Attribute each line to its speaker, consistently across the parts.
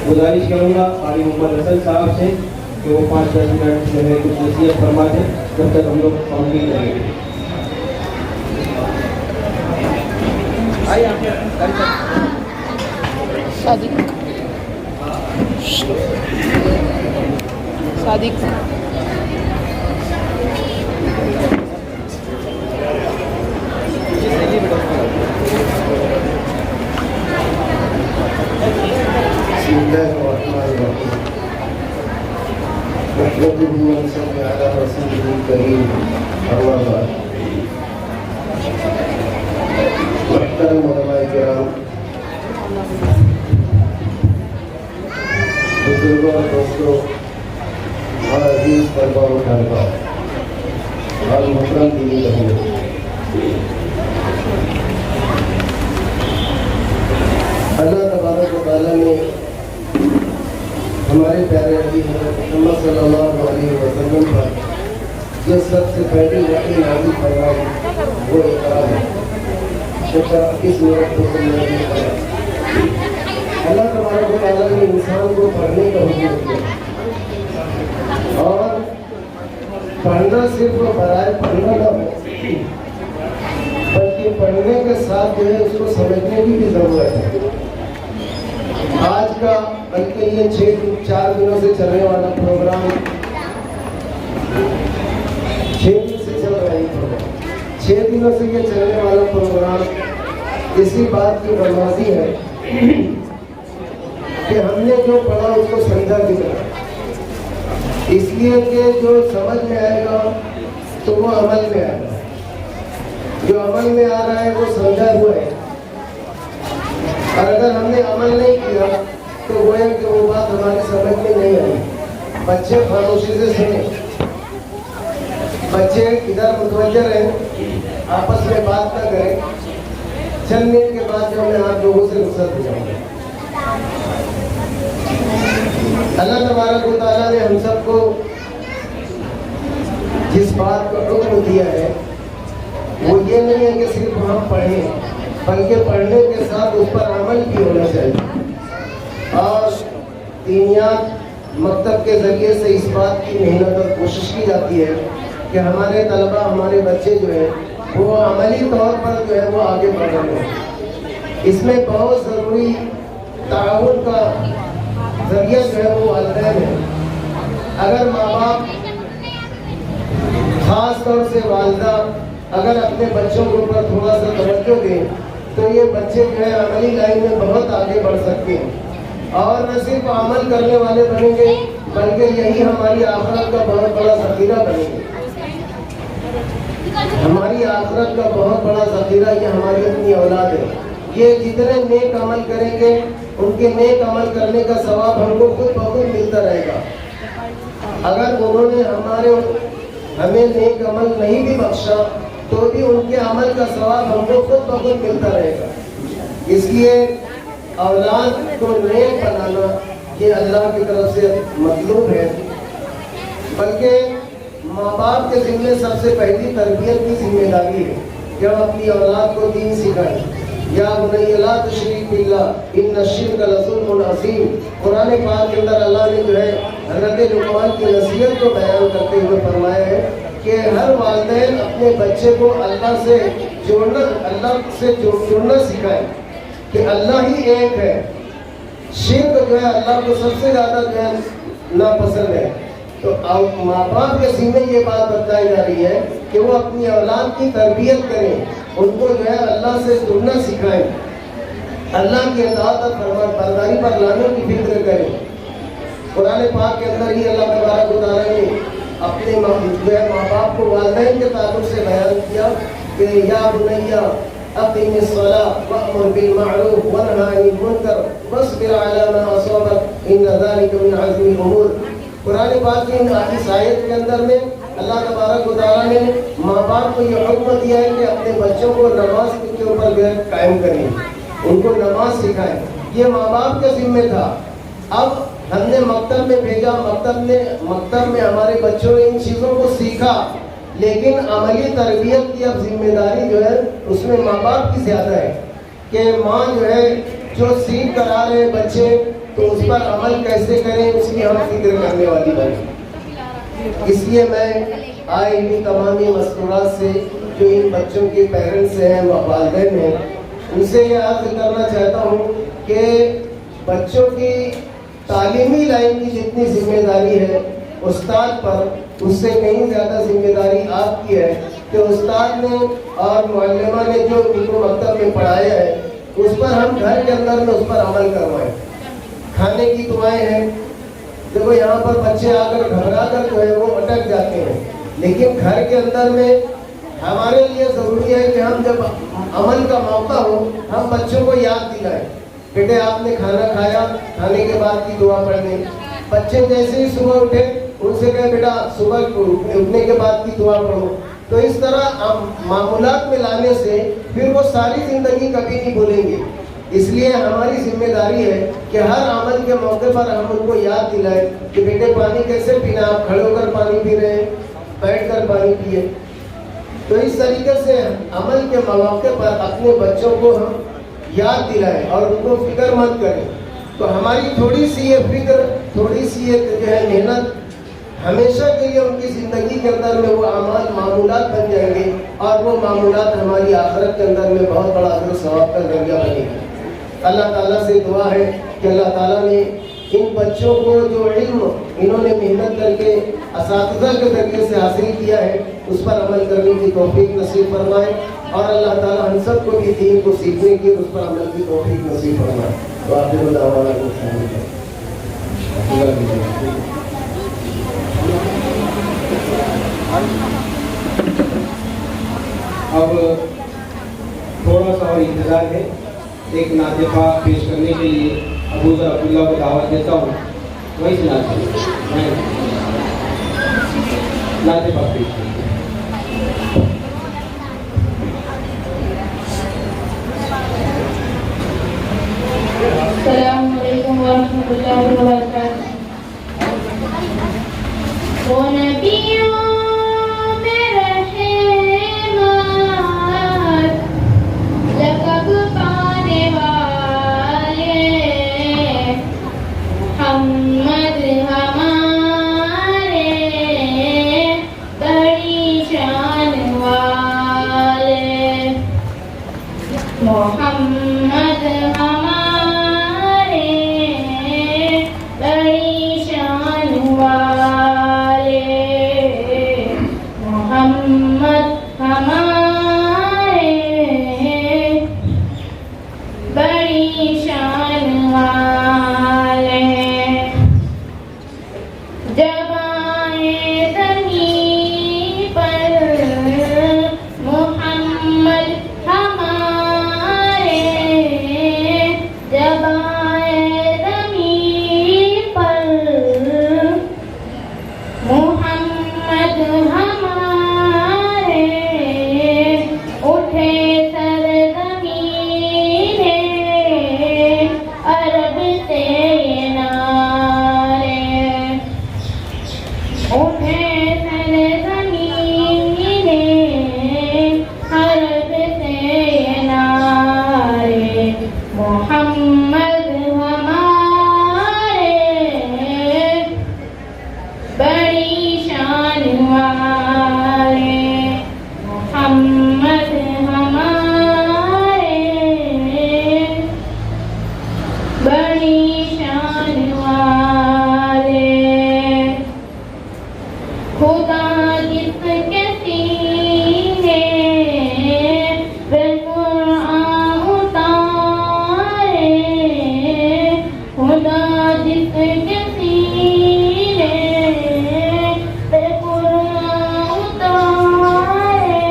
Speaker 1: गुजारिश करूँगा कारी मोहम्मद हसन साहब से कि वो 5-10 मिनट जो है कुछ नसीहत फरमा दें, जब तक हम लोग काउंटिंग करेंगे।
Speaker 2: सादिक
Speaker 3: बुजुर्गों और दोस्तों और अजीज तलबा व तलबा और मुहतरम दीनी बहनों, अल्लाह तबारक व तआला ने हमारे प्यारे नबी मोहम्मद सल्लल्लाहु अलैहि वसल्लम पर जो सबसे पहली वही नाज़िल फरमाई वो इक़रा है। इस सूरत को सुनने अल्लाह तबारक व तआला ने इंसान को पढ़ने का हुक्म दिया और पढ़ना सिर्फ बराए पढ़ना ना हो, बल्कि पढ़ने के साथ जो है उसको समझने की भी जरूरत है। आज का बल्कि ये 4 दिनों से चलने वाला प्रोग्राम 6 दिन से चल रहा है प्रोग्राम 6 दिनों से ये चलने वाला प्रोग्राम इसी बात की बर्बादी है कि हमने जो पढ़ा उसको समझा कितना, इसलिए कि जो समझ में आएगा तो वो अमल में आएगा, जो अमल में आ रहा है वो समझा हुआ है, और अगर हमने अमल नहीं किया तो वो है कि वो बात हमारी समझ में नहीं आई। बच्चे खामोशी से सुने, बच्चे इधर मुतवज्जह रहें, आपस में बात ना करें। चंद मिनट के बाद जो मैं आप लोगों से रुखसत हो जाऊंगा। अल्लाह तबारक व तआला ने हम सबको जिस बात का हुक्म दिया है वो ये नहीं है कि सिर्फ हम पढ़ें, बल्कि पढ़ने के साथ उस पर अमल भी होना चाहिए। और दीनियात मकतब के ज़रिए से इस बात की मेहनत और कोशिश की जाती है कि हमारे तलबा, हमारे बच्चे जो है वो अमली तौर पर जो है वो आगे बढ़ रहे हैं। इसमें बहुत ज़रूरी ताउन का ज़रिया जो है वो वालिदैन है। अगर माँ बाप, ख़ास तौर से वालिदा, अगर अपने बच्चों के ऊपर थोड़ा सा तवज्जो दें तो ये बच्चे जो है अमली लाइन में बहुत आगे बढ़ सकते हैं, और न सिर्फ अमल करने वाले बनेंगे बल्कि यही हमारी आखिरत का बहुत बड़ा ज़ख़ीरा बनेंगे। हमारी आखिरत का बहुत बड़ा ज़ख़ीरा ये हमारी अपनी औलाद है। ये जितने नेक अमल करेंगे उनके नेक अमल करने का सवाब हमको खुद ब खुद मिलता रहेगा। अगर उन्होंने हमें नेक अमल नहीं भी बख्शा तो भी उनके अमल का सवाब हमको खुद ब खुद मिलता रहेगा। इसलिए औलाद को नेक बनाना ये अल्लाह की तरफ से मतलूब है, बल्कि माँ बाप के ज़िम्मे सबसे पहली तरबियत की जिम्मेदारी है कि हम अपनी औलाद को दीन सिखाएं। या बुनय्या ला तुश्रिक बिल्लाह इन्ना शिर्क लज़ुल्मुन अज़ीम। कुरान पाक के अंदर अल्लाह ने जो है हज़रत लुक़मान की नसीहत को बयान करते हुए फरमाया है कि हर वालिदैन अपने बच्चे को अल्लाह से जुड़ना सिखाए कि अल्लाह ही एक है। शिर्क जो है अल्लाह को सबसे ज़्यादा जो है नापसंद है। तो माँ बाप के ज़िम्मे ये बात बताई जा रही है कि वो अपनी औलाद की तरबियत करें, उनको जो है अल्लाह से जुड़ना सिखाएं, अल्लाह की इताअत और फरमाबरदारी पर लाने की फिक्र करें। कुरान पाक के अंदर ही अल्लाह तबारक व तआला ने अपने माँ बाप को वालिदैन के ताल्लुक़ से बयान किया कि या बुनय्या अक़िमिस सलाह वअमुर बिल मअरूफ वन्हा अनिल मुनकर वस्बिर अला मा असाबक इन्न ज़ालिका मिन अज़्मिल उमूर। कुरान पाक की इस आयत के अंदर में अल्लाह तबारक व तआला ने माँ बाप को ये हुक्म दिया है कि अपने बच्चों को नमाज के ऊपर कायम करें, उनको नमाज सिखाएं। ये माँ बाप के ज़िम्मे था। अब हमने मकतब में भेजा, मकतब में हमारे बच्चों ने इन चीज़ों को सीखा, लेकिन अमली तरबियत की अब जिम्मेदारी जो है उसमें माँ बाप की ज़्यादा है कि माँ जो है जो सीख कर आ रहे बच्चे تو اس پر عمل کیسے کریں اس کی ہم فکر کرنے والی بنی. اس لیے میں آئے بھی تمامی مذکورات سے جو ان بچوں کے پیرنٹس ہیں والدین ہیں ان سے یہ عرض کرنا چاہتا ہوں کہ بچوں کی تعلیمی لائن کی جتنی ذمہ داری ہے استاد پر اس سے کہیں زیادہ ذمہ داری آپ کی ہے کہ استاد نے اور معلمہ نے جو ان کو مکتب میں پڑھایا ہے اس پر ہم گھر کے اندر میں اس پر عمل کروائیں. کھانے کی دعائیں ہیں. دیکھو یہاں پر بچے آ کر گھبرا کر جو ہے وہ اٹک جاتے ہیں لیکن گھر کے اندر میں ہمارے لیے ضروری ہے کہ ہم جب عمل کا موقع ہو ہم بچوں کو یاد دلائیں بیٹے آپ نے کھانا کھایا کھانے کے بعد کی دعا پڑھنے. بچے جیسے ہی صبح اٹھے ان سے کہے بیٹا صبح اٹھنے کے بعد کی دعا پڑھو. تو اس طرح معمولات میں لانے سے پھر وہ ساری زندگی کبھی نہیں بھولیں گے. اس لیے ہماری ذمہ داری ہے کہ ہر عمل کے موقع پر ہم ان کو یاد دلائیں کہ بیٹے پانی کیسے پینا, آپ کھڑے ہو کر پانی پی رہے ہیں, بیٹھ کر پانی پیے. تو اس طریقے سے عمل کے مواقع پر اپنے بچوں کو ہم یاد دلائیں اور ان کو فکر مند کریں. تو ہماری تھوڑی سی یہ فکر, تھوڑی سی یہ جو ہے محنت ہمیشہ کے لیے ان کی زندگی کے اندر میں وہ اعمال معمولات بن جائیں گے اور وہ معمولات ہماری آخرت کے اندر میں بہت بڑا اجر و ثواب کا ذریعہ بنے گی. اللہ تعالیٰ سے دعا ہے کہ اللہ تعالیٰ نے ان بچوں کو جو علم انہوں نے محنت کر کے اساتذہ کے ذریعے سے حاصل کیا ہے اس پر عمل کرنے کی توفیق نصیب فرمائے اور اللہ تعالیٰ ہم سب کو بھی دین کو سیکھنے کی اور اس پر عمل کی توفیق نصیب فرمائے. تو آپ کو دعوانا
Speaker 1: اب تھوڑا سا اور انتظار ہے. ایک نعت پاک پیش کرنے کے لیے ابو ذر عبداللہ کو دعوت دیتا ہوں. وہی سے نعت پاک پیش کریں.
Speaker 2: السلام علیکم ورحمۃ اللہ وبرکاتہ. وہ نبیوں میں رحمت لقب پانے والے محمد ہمارے بڑی شان والے. محمد ہمارے بڑی شان والے. محمد ہمارے بڑی شان والے. جب آئے زمین پر محمد ہمارے, جب آئے زمین پر محمد ہمارے, اٹھے سرزمین عرب سے نعرے, اٹھے سرزمین عرب سے نعرے. محمد ہمارے بڑی شان والے. محمد ہمارے بڑی شان والے. خدا جس کے سینے پہ قرآن اتارے, خدا جس کے سینے پہ قرآن اتارے,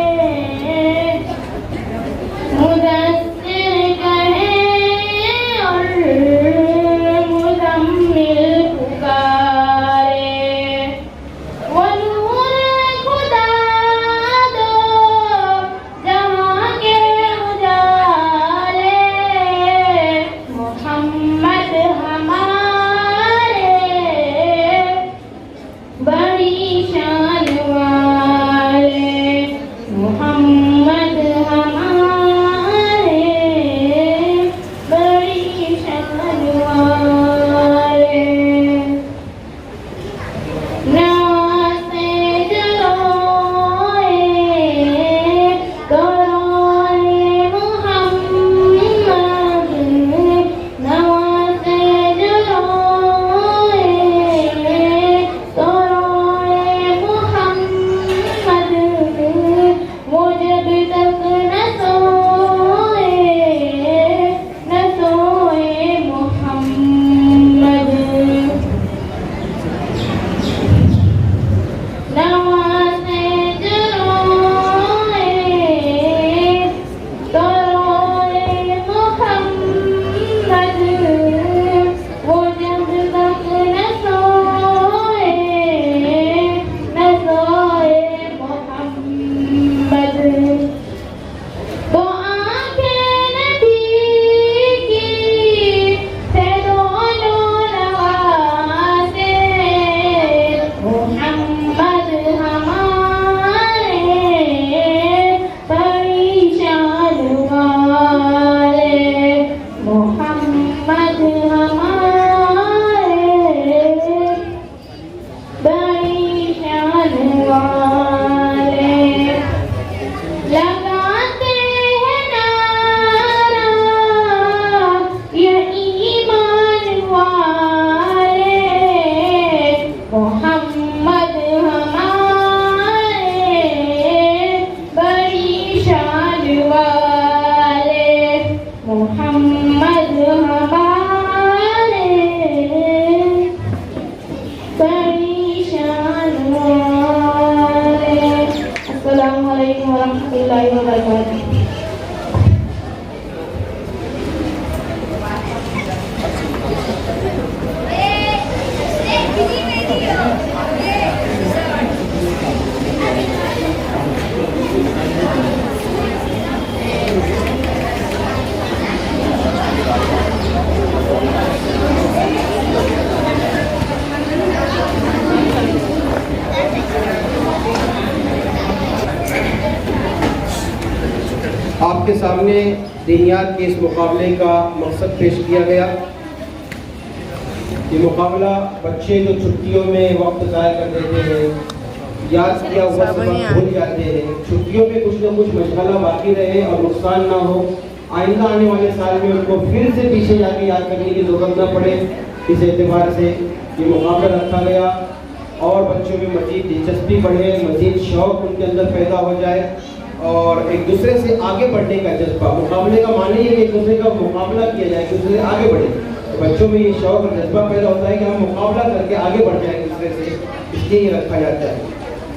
Speaker 2: مدثر کہے اور مزمل پکارے. وہ نور خدا دو جہاں کے اجالے. محمد ہمارے
Speaker 1: سامنے دینیات کے اس مقابلے کا مقصد پیش کیا گیا. یہ مقابلہ بچے جو چھٹیوں میں وقت ضائع کر دیتے ہیں، یاد کیا ہوا سبق بھول جاتے ہیں، چھٹیوں میں کچھ نہ کچھ مشغلہ باقی رہے اور نقصان نہ ہو، آئندہ آنے والے سال میں ان کو پھر سے پیچھے جا کے یاد کرنے کی ضرورت نہ پڑے، اس اعتبار سے یہ مقابلہ رکھا گیا اور بچوں میں مزید دلچسپی بڑھے، مزید شوق ان کے اندر پیدا ہو جائے اور ایک دوسرے سے آگے بڑھنے کا جذبہ. مقابلے کا معنی یہ ہے کہ ایک دوسرے کا مقابلہ کیا جائے، ایک دوسرے سے آگے بڑھے. تو بچوں میں یہ شوق اور جذبہ پیدا ہوتا ہے کہ ہم مقابلہ کر کے آگے بڑھ جائیں ایک دوسرے سے، اس لیے یہ رکھا جاتا ہے.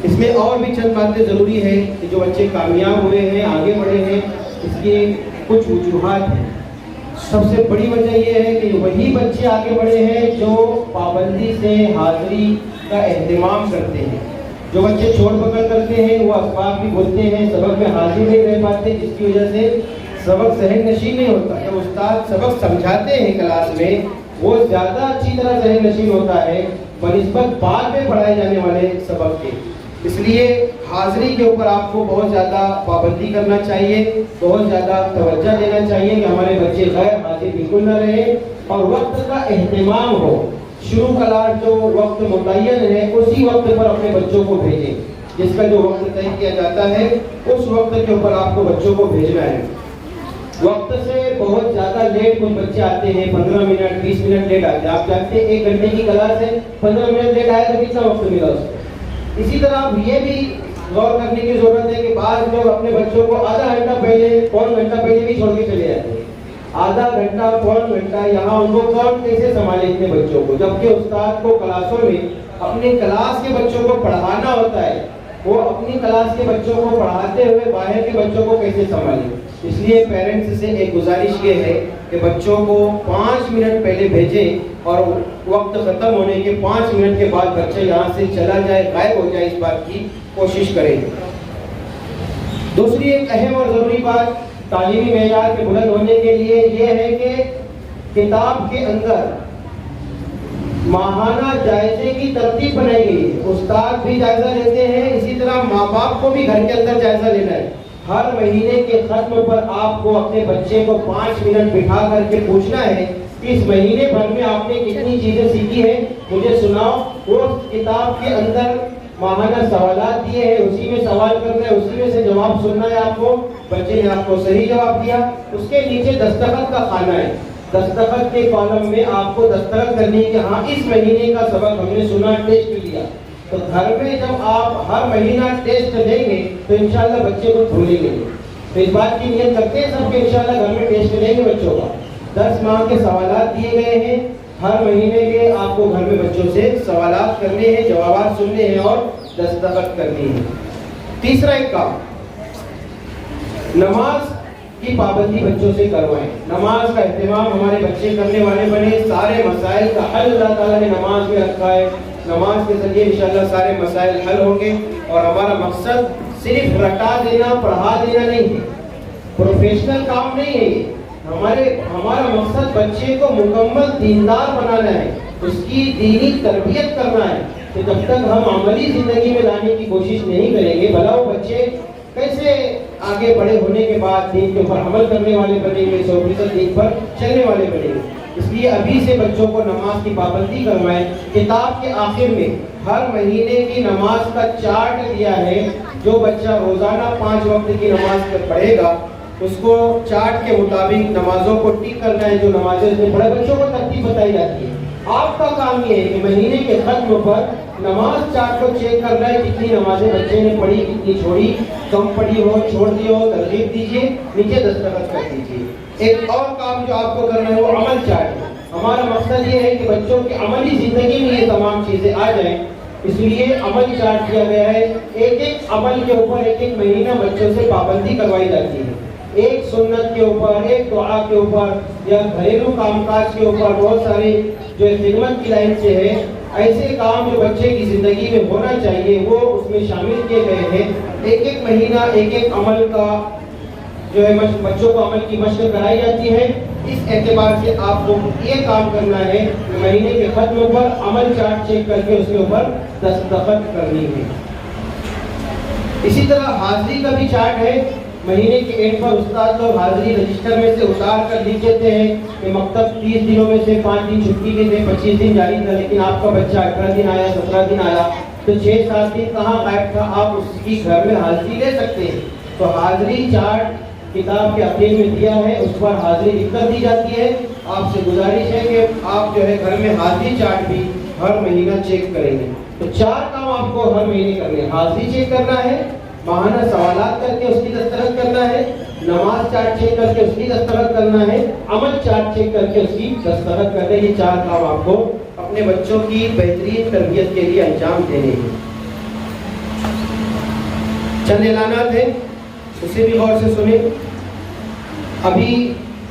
Speaker 1: اس میں اور بھی چند باتیں ضروری ہے کہ جو بچے کامیاب ہوئے ہیں، آگے بڑھے ہیں، اس کی کچھ وجوہات ہیں. سب سے بڑی وجہ یہ ہے کہ وہی بچے آگے بڑھے ہیں جو پابندی سے حاضری کا اہتمام کرتے ہیں. جو بچے چھوڑ پکڑ کرتے ہیں وہ اسباب بھی بولتے ہیں، سبق میں حاضر نہیں رہ پاتے، جس کی وجہ سے سبق ذہن نشین نہیں ہوتا. جب استاد سبق سمجھاتے ہیں کلاس میں وہ زیادہ اچھی طرح ذہن نشین ہوتا ہے بنسبت بعد میں پڑھائے جانے والے سبق کے. اس لیے حاضری کے اوپر آپ کو بہت زیادہ پابندی کرنا چاہیے، بہت زیادہ توجہ دینا چاہیے کہ ہمارے بچے غیر حاضر بالکل نہ رہیں اور وقت کا اہتمام ہو. شروع کلاس جو وقت متعین ہے اسی وقت پر اپنے بچوں کو بھیجیں. جس کا جو وقت طے کیا جاتا ہے اس وقت کے اوپر آپ کو بچوں کو بھیجنا ہے. وقت سے بہت زیادہ لیٹ کچھ بچے آتے ہیں، 15 منٹ 20 منٹ لیٹ آتے ہیں. آپ جانتے ہیں 1 گھنٹے کی کلاس ہے، 15 منٹ لیٹ آئے تو کتنا وقت ملا اس کو. اسی طرح اب یہ بھی غور کرنے کی ضرورت ہے کہ بعض لوگ اپنے بچوں کو آدھا گھنٹہ پہلے، پون گھنٹہ پہلے بھی چھوڑ کے چلے جاتے ہیں. آدھا گھنٹہ، پون گھنٹہ یہاں ان کو کون کیسے سنبھالے اتنے بچوں کو، جبکہ استاد کو کلاسوں میں اپنے کلاس کے بچوں کو پڑھانا ہوتا ہے. وہ اپنی کلاس کے بچوں کو پڑھاتے ہوئے باہر کے بچوں کو کیسے سنبھالے. اس لیے پیرنٹس سے ایک گزارش یہ ہے کہ بچوں کو 5 منٹ پہلے بھیجیں اور وقت ختم ہونے کے 5 منٹ کے بعد بچہ یہاں سے چلا جائے، غائب ہو جائے، اس بات کی کوشش کریں. دوسری ایک اہم اور ضروری بات تعلیمی معیار کے بلند ہونے کے لیے یہ ہے کہ کتاب کے اندر ماہانہ جائزے کی ترتیب بنائی گئی ہے. استاد بھی جائزہ لیتے ہیں، اسی طرح ماں باپ کو بھی گھر کے اندر جائزہ لینا ہے. ہر مہینے کے ختم پر آپ کو اپنے بچے کو 5 منٹ بٹھا کر کے پوچھنا ہے کہ اس مہینے بھر میں آپ نے کتنی چیزیں سیکھی ہیں، مجھے سناؤ. وہ کتاب کے اندر ماہانہ سوالات دیے ہیں، اسی میں سوال کرنا ہے، اسی میں سے جواب سننا ہے. آپ کو بچے نے آپ کو صحیح جواب دیا، اس کے نیچے دستخط کا خانہ ہے. دستخط کے کالم میں آپ کو دستخط کرنی ہے کہ ہاں اس مہینے کا سبق ہم نے سنا، ٹیسٹ لیا. تو گھر میں جب آپ ہر مہینہ ٹیسٹ دیں گے تو انشاءاللہ بچے کو بھولیں گے. تو اس بات کی نیت کرتے ہیں سب کہ انشاءاللہ گھر میں ٹیسٹ لیں گے بچوں کا. 10 ماہ کے سوالات دیے گئے ہیں، ہر مہینے کے آپ کو گھر میں بچوں سے سوالات کرنے ہیں، جوابات سننے ہیں اور دستخط کرنی ہے. تیسرا ایک کام، نماز کی پابندی بچوں سے کروائیں. نماز کا اہتمام ہمارے بچے کرنے والے بنے. سارے مسائل کا حل اللہ تعالیٰ نے نماز میں رکھا ہے. نماز کے ذریعے انشاءاللہ سارے مسائل حل ہوں گے اور ہمارا مقصد صرف رٹا دینا، پڑھا دینا نہیں ہے، پروفیشنل کام نہیں ہے. ہمارا مقصد بچے کو مکمل دیندار بنانا ہے، اس کی دینی تربیت کرنا ہے. کہ جب تک ہم عملی زندگی میں لانے کی کوشش نہیں کریں گے بھلا وہ بچے کیسے آگے بڑے ہونے کے بعد دین کے اوپر عمل کرنے والے بنیں گے، 100% دین پر چلنے والے بنیں گے. اس لیے ابھی سے بچوں کو نماز کی پابندی کروائیں. کتاب کے آخر میں ہر مہینے کی نماز کا چارٹ دیا ہے. جو بچہ روزانہ 5 وقت کی نماز پڑھے گا اس کو چارٹ کے مطابق نمازوں کو ٹک کرنا ہے. جو نمازیں اس نے پڑھے بچوں کو ترتیب بتائی جاتی ہے. آپ کا کام یہ ہے کہ مہینے کے ختم پر نماز چارٹ کو چیک کرنا ہے کتنی نمازیں بچے نے پڑھی، کتنی چھوڑی، کم پڑھی ہو، چھوڑ دی ہو، ترغیب دیجیے، نیچے دستخط کر دیجیے. ایک اور کام جو آپ کو کرنا ہے وہ عمل چارٹ ہے. ہمارا مقصد یہ ہے کہ بچوں کی عملی زندگی میں یہ تمام چیزیں آ جائیں، اس لیے عمل چارٹ کیا گیا ہے. ایک عمل کے اوپر ایک مہینہ بچوں سے پابندی کروائی جاتی ہے. ایک سنت کے اوپر، ایک دعا کے اوپر یا گھریلو کام کاج کے اوپر بہت سارے جو خدمت کی لائن سے ہے ایسے کام جو بچے کی زندگی میں ہونا چاہیے وہ اس میں شامل کیے گئے ہیں. ایک مہینہ ایک عمل کا جو ہے بچوں کو عمل کی مشق کرائی جاتی ہے. اس اعتبار سے آپ کو یہ کام کرنا ہے کہ مہینے کے ختم پر عمل چارٹ چیک کر کے اس کے اوپر دستخط کرنی ہے. اسی طرح حاضری کا بھی چارٹ ہے. महीने के एंड पर उस्ताद लोग हाजिरी रजिस्टर में से उतार कर लिख देते हैं कि मकतब 30 दिनों में से 5 दिन छुट्टी के थे, 25 दिन जारी था, लेकिन आपका बच्चा 18 दिन आया, 17 दिन आया, तो 6-7 दिन कहाँ गायब था, आप उसकी घर में हाजिरी ले सकते हैं। तो हाजिरी चार्ट किताब के अखीर में दिया है, उस पर हाजिरी लिख कर दी जाती है। आपसे गुजारिश है कि आप जो है घर में हाजिरी चार्ट भी हर महीना चेक करेंगे। तो 4 काम आपको हर महीने करने हैं। हाजिरी चेक करना है, माहाना सवालात करके उसकी दस्तखत करना है, नमाज चार्ट चेक करके उसकी दस्तखत करना है, अमल चार्ट चेक करके उसकी दस्तखत करना है। ये 4 काम आपको अपने बच्चों की बेहतरीन तरबियत के लिए अंजाम देने हैं। चंद ऐलानात हैं, उसे भी गौर से सुने। अभी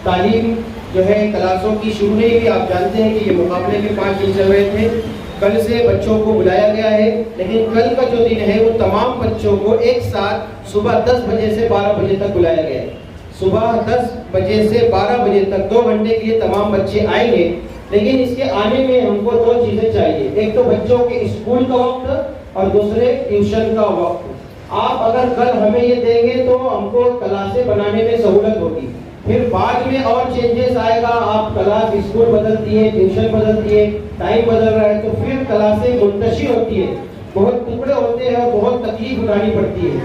Speaker 1: तालीम जो है क्लासों की शुरू नहीं हुई। आप जानते हैं कि ये मुकाबले के 5 दिन चल रहे थे। कल से बच्चों को बुलाया गया है, लेकिन कल का जो दिन है वो तमाम बच्चों को एक साथ सुबह 10 बजे से 12 बजे तक बुलाया गया है। सुबह 10 बजे से 12 बजे तक 2 घंटे के लिए तमाम बच्चे आएंगे, लेकिन इसके आने में हमको 2 चीज़ें चाहिए। एक तो बच्चों के स्कूल का वक्त और दूसरे ट्यूशन का वक्त। आप अगर कल हमें ये देंगे तो हमको क्लासें बनाने में सहूलत होगी। फिर बाद में और चेंजेस आएगा, आप क्लास स्कूल बदल दिए, ट्यूशन बदल दिए, टाइम बदल रहा है, तो फिर क्लासें मुंतशिर होती है, बहुत टुकड़े होते हैं और बहुत तकलीफ उठानी पड़ती है।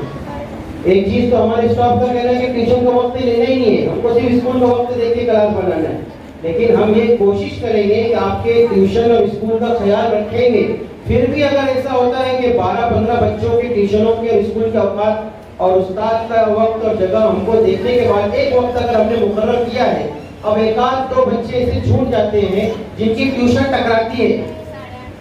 Speaker 1: एक चीज़ तो हमारे स्टाफ का कहना है कि ट्यूशन का वक्त लेना ही नहीं है, हमको सिर्फ स्कूल का वक्त देख के क्लास बनाना है। लेकिन हम ये कोशिश करेंगे कि आपके ट्यूशन और स्कूल का ख्याल रखेंगे। फिर भी अगर ऐसा होता है कि 12-15 बच्चों के ट्यूशनों के और स्कूल के औकात और उस्ताद का वक्त और जगह हमको देखने के बाद एक वक्त अगर हमने मुकर्रर किया है, अब 1-2 बच्चे ऐसे छूट जाते हैं जिनकी ट्यूशन टकराती है,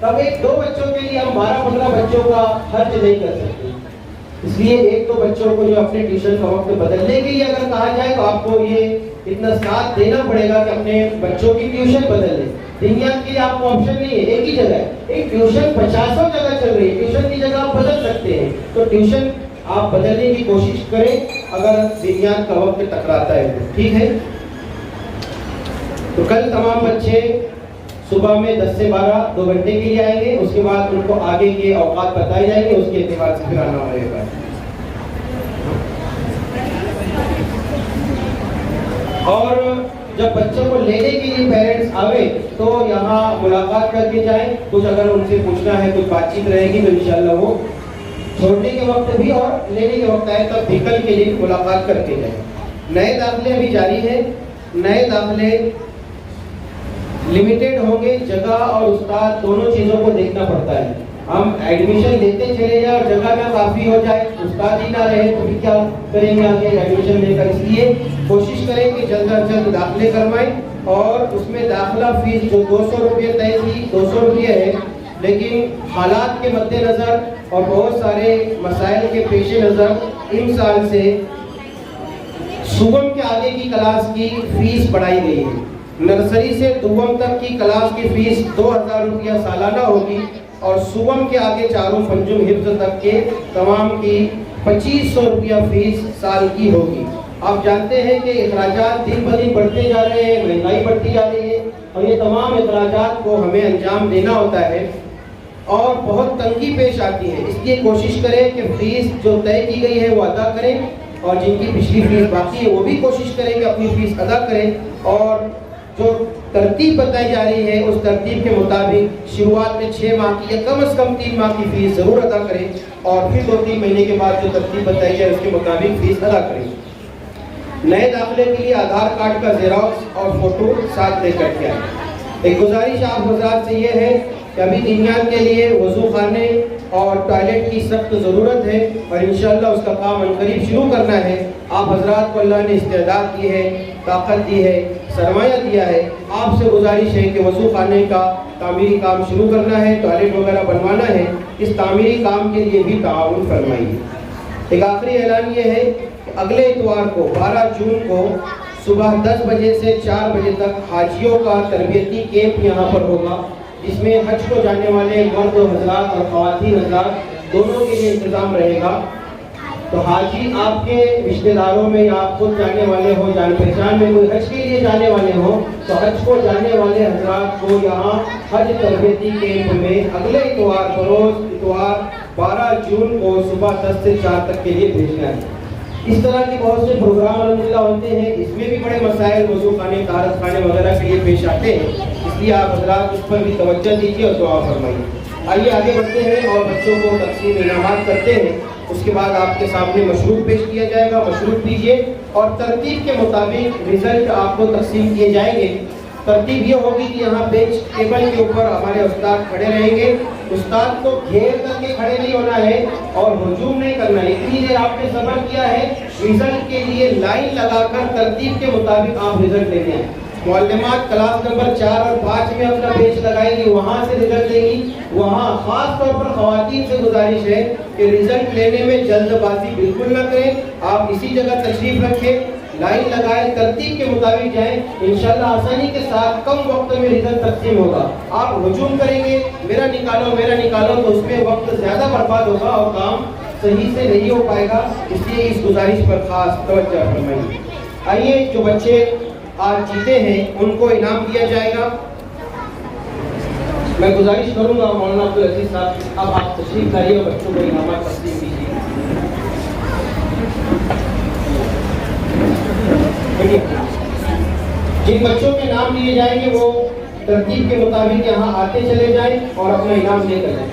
Speaker 1: तब 1-2 बच्चों के लिए हम 12-15 बच्चों का खर्च नहीं कर सकते। इसलिए 1-2 बच्चों को जो अपने ट्यूशन का वक्त बदलने के लिए अगर कहा जाए तो आपको ये इतना साथ देना पड़ेगा कि अपने बच्चों की ट्यूशन बदल लें। दुनिया के लिए आपको ऑप्शन नहीं है, एक ही जगह है। एक ट्यूशन 50 जगह चल रही है, ट्यूशन की जगह आप बदल सकते हैं। तो ट्यूशन आप बदलने की कोशिश करें अगर विज्ञान का वक्त टकराता है तो, ठीक है। तो कल तमाम बच्चे सुबह में 10 से 12 2 घंटे के लिए आएंगे, उसके बाद उनको आगे के औकात बताए जाएंगे, उसके एतबार से फिर आना होगा। और जब बच्चों को लेने के लिए पेरेंट्स आवे तो यहाँ मुलाकात करके जाएं। कुछ अगर उनसे पूछना है, कुछ बातचीत रहेगी तो इंशाल्लाह वो छोड़ने के वक्त भी और लेने के वक्त आए तब व्हीकल के लिए मुलाकात करके जाएं। नए दाखिले अभी जारी है, नए दाखिले लिमिटेड होंगे, जगह और उस्ताद दोनों चीज़ों को देखना पड़ता है। हम एडमिशन लेते चले जाए और जगह ना काफ़ी हो जाए, उस्ताद ही ना रहे तो फिर क्या करेंगे आगे एडमिशन लेकर। इसलिए कोशिश करें कि जल्द अज जल्द दाखिले करवाएं और उसमें दाखिला फीस जो 200 रुपये तय थी 200 रुपये है, लेकिन हालात के मद्देनज़र और बहुत सारे मसाइल के पेश नज़र इन साल से सुगम के आगे की क्लास की फीस बढ़ाई गई है। नर्सरी से दुगम तक की क्लास की फीस 2000 रुपया सालाना होगी और सुगम के आगे चारों पंजुम हिफ्ज़ तक के तमाम की 2500 रुपया फीस साल की होगी। आप जानते हैं कि अखराजात दिन ब दिन बढ़ते जा रहे हैं, महंगाई बढ़ती जा रही है और ये तमाम अखराजात को हमें अंजाम देना होता है और बहुत तंगी पेश आती है। इसलिए कोशिश करें कि फीस जो तय की गई है वो अदा करें और जिनकी पिछली फीस बाकी है वो भी कोशिश करें कि अपनी फीस अदा करें और जो तरतीब बताई जा रही है उस तरतीब के मुताबिक शुरुआत में 6 माह की या कम से कम 3 माह की फीस ज़रूर अदा करें और फिर 2-3 महीने के बाद जो तरतीब बताई जाए उसके मुताबिक फीस अदा करें। नए दाखिले के लिए आधार कार्ड का ज़ेरॉक्स और फ़ोटो साथ लेकर के आए। एक गुजारिश आप हज़रात से ये है कि अभी दीनियान के लिए वज़ू खाने और टॉयलेट की सख्त ज़रूरत है और इंशाअल्लाह उसका काम अनकरीब शुरू करना है। आप हज़रात को अल्लाह ने इस्तेदाद दी है, ताकत दी है, सरमाया दिया है। आपसे गुजारिश है कि वज़ू खाने का तामीरी काम शुरू करना है, टॉयलेट वगैरह बनवाना है। इस तामीरी काम के लिए भी ताआवुन फरमाइए। एक आखिरी ऐलान ये है कि अगले इतवार को 12 जून को सुबह 10 बजे से 4 बजे तक हाजियों का तरबियती कैंप यहाँ पर होगा, जिसमें हज को जाने वाले मर्द हज़रात और ख़वातीन हज़रात दोनों के लिए इंतज़ाम रहेगा। तो हाजी आपके रिश्तेदारों में या आप खुद जाने वाले हो, जान पहचान में कोई हज के लिए जाने वाले हो तो हज को जाने वाले हज़रात को यहाँ हज तरबियती कैंप में अगले इतवार बरोज़ इतवार 12 जून को सुबह 10 से 4 तक के लिए भेजना है। इस तरह के बहुत से प्रोग्राम अलहमदुलिल्लाह होते हैं, इसमें भी बड़े मसाइल वजू खाने, तारत खाने वगैरह के लिए पेश आते हैं, इसलिए आप हजरात उस पर भी तवज्जो दीजिए और दुआ फरमाइए। आइए आगे बढ़ते हैं और बच्चों को तकसीम इनामात करते हैं। उसके बाद आपके सामने मशरूब पेश किया जाएगा, मशरूब दीजिए और तरतीब के मुताबिक रिजल्ट आपको तकसीम किए जाएंगे। तरतीब ये होगी कि यहाँ बेंच टेबल के ऊपर हमारे उस्ताद खड़े रहेंगे। उस्ताद को घेर करके खड़े नहीं होना है और हुजूम नहीं करना है। इतनी देर आपने सब्र किया है, रिजल्ट के लिए लाइन लगाकर तरतीब के मुताबिक आप रिजल्ट लेने हैं। मुअल्लिमात क्लास नंबर 4 और 5 में अपना बेंच लगाएंगी, वहाँ से रिजल्ट लेंगी। वहाँ खास तौर पर ख़वातीन से गुजारिश है कि रिजल्ट लेने में जल्दबाजी बिल्कुल न करें, आप इसी जगह तशरीफ रखें, लाइन लगाए, तरतीब के मुताबिक जाएं। इंशाल्लाह आसानी के साथ कम वक्त में रिजल्ट तकसीम होगा। आप हुजूम करेंगे मेरा निकालो तो उसमें वक्त ज़्यादा बर्बाद होगा और काम सही से नहीं हो पाएगा, इसलिए इस गुजारिश पर खास तवज्जो फरमाइए। आइए, जो बच्चे आज जीते हैं उनको इनाम दिया जाएगा। मैं गुजारिश करूंगा मौलाना अब्दुल अजीज साहब, अब आप तशरीफ लाइए और बच्चों को इनाम तकसीम कीजिए। जिन बच्चों के नाम लिए जाएंगे वो तरतीब के मुताबिक यहाँ आते चले जाएं और अपना इनाम लेकर जाएं।